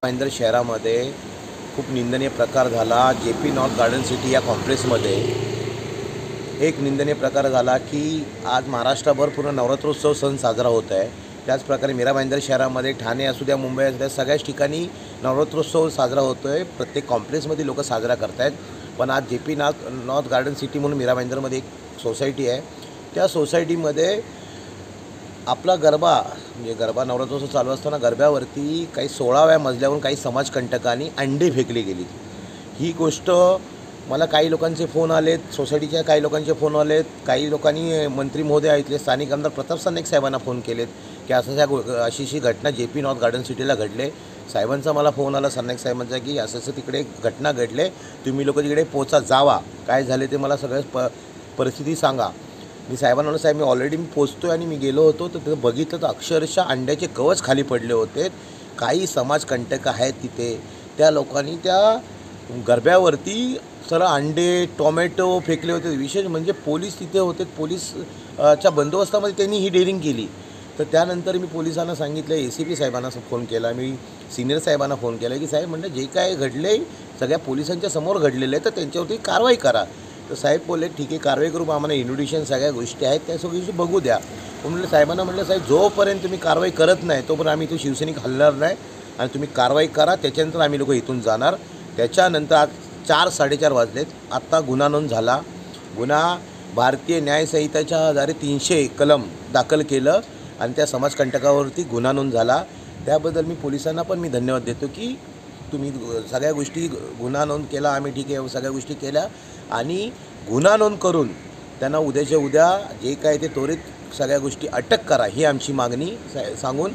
भाईंदर शहरामध्ये खूप निंदनीय प्रकार झाला। JP नॉर्थ गार्डन सिटी या कॉम्प्लेक्समध्ये एक निंदनीय प्रकार झाला की आज महाराष्ट्रभर पूर्ण नवरात्रोत्सव सण साजरा होत आहे। त्याच प्रकारे मीरा भाईंदर शहरामध्ये ठाणे असू द्या, मुंबई असू द्या, सगळ्याच ठिकाणी नवरात्रोत्सव साजरा होतो आहे। प्रत्येक कॉम्प्लेक्समध्ये लोक साजरा करत आहेत। पण आज JP नॉर्थ गार्डन सिटी म्हणून मीरा भाईंदरमध्ये एक सोसायटी आहे। त्या सोसायटीमध्ये आपला गरबा म्हणजे गरबा नवरात्रोत्सव चालू असताना गरब्यावरती काही 16व्या मजल्यावरून काही समाजकंटकांनी अंडे फेकली गेली। ही गोष्ट मला काही लोकांचे फोन आलेत, सोसायटीच्या काही लोकांचे फोन आलेत। काही लोकांनी मंत्री महोदय इथले स्थानिक आमदार प्रताप सरनाईक साहेबांना फोन केलेत की अशी घटना JP नॉर्थ गार्डन सिटीला घडले। साहेबांचा मला फोन आला सरनाईक साहेबांचा की असं तिकडे घटना घडले, तुम्ही लोक तिकडे पोचा, जावा, काय झाले ते मला सगळं परिस्थिती सांगा। मी साहेबांना म्हणलं, साहेब मी ऑलरेडी पोचतो आहे आणि मी गेलो होतो तर तिथं बघितलं तर अक्षरशः अंड्याचे कवच खाली पडले होते। काही समाजकंटक आहेत तिथे, त्या लोकांनी त्या गरब्यावरती सरळ अंडे टोमॅटो फेकले होते। विशेष म्हणजे पोलीस तिथे होते, पोलीसच्या बंदोबस्तामध्ये त्यांनी ही डेअरिंग केली। तर त्यानंतर मी पोलिसांना सांगितलं, ACP साहेबांना फोन केला, मी सिनियर साहेबांना फोन केला की साहेब म्हणलं जे काय घडले सगळ्या पोलिसांच्या समोर घडलेलं आहे तर त्यांच्यावरती कारवाई करा। तर साहेब बोलले ठीक आहे कारवाई करू, आम्हाला इन्व्हिटेशन सगळ्या गोष्टी आहेत त्या सगळी बघू द्या। म्हणलं साहेबांना म्हटलं साहेब जोपर्यंत तुम्ही कारवाई करत नाही तोपर्यंत आम्ही तो शिवसैनिक हलणार नाही आणि तुम्ही कारवाई करा, त्याच्यानंतर आम्ही लोक इथून जाणार। त्याच्यानंतर आज 4-4:30 वाजलेत, आत्ता गुन्हा नोंद झाला। गुन्हा भारतीय न्याय संहिताच्या आधारे 300 कलम दाखल केलं आणि त्या समाजकंटकावरती गुन्हा नोंद झाला। त्याबद्दल मी पोलिसांना पण मी धन्यवाद देतो की तुम्ही सगळ्या गोष्टी गुन्हा नोंद केला, आम्ही ठीक आहे सगळ्या गोष्टी केल्या आणि गुन्हा नोंद करून त्यांना उद्याच्या उद्या जे काय ते त्वरित सगळ्या गोष्टी अटक करा ही आमची मागणी सांगून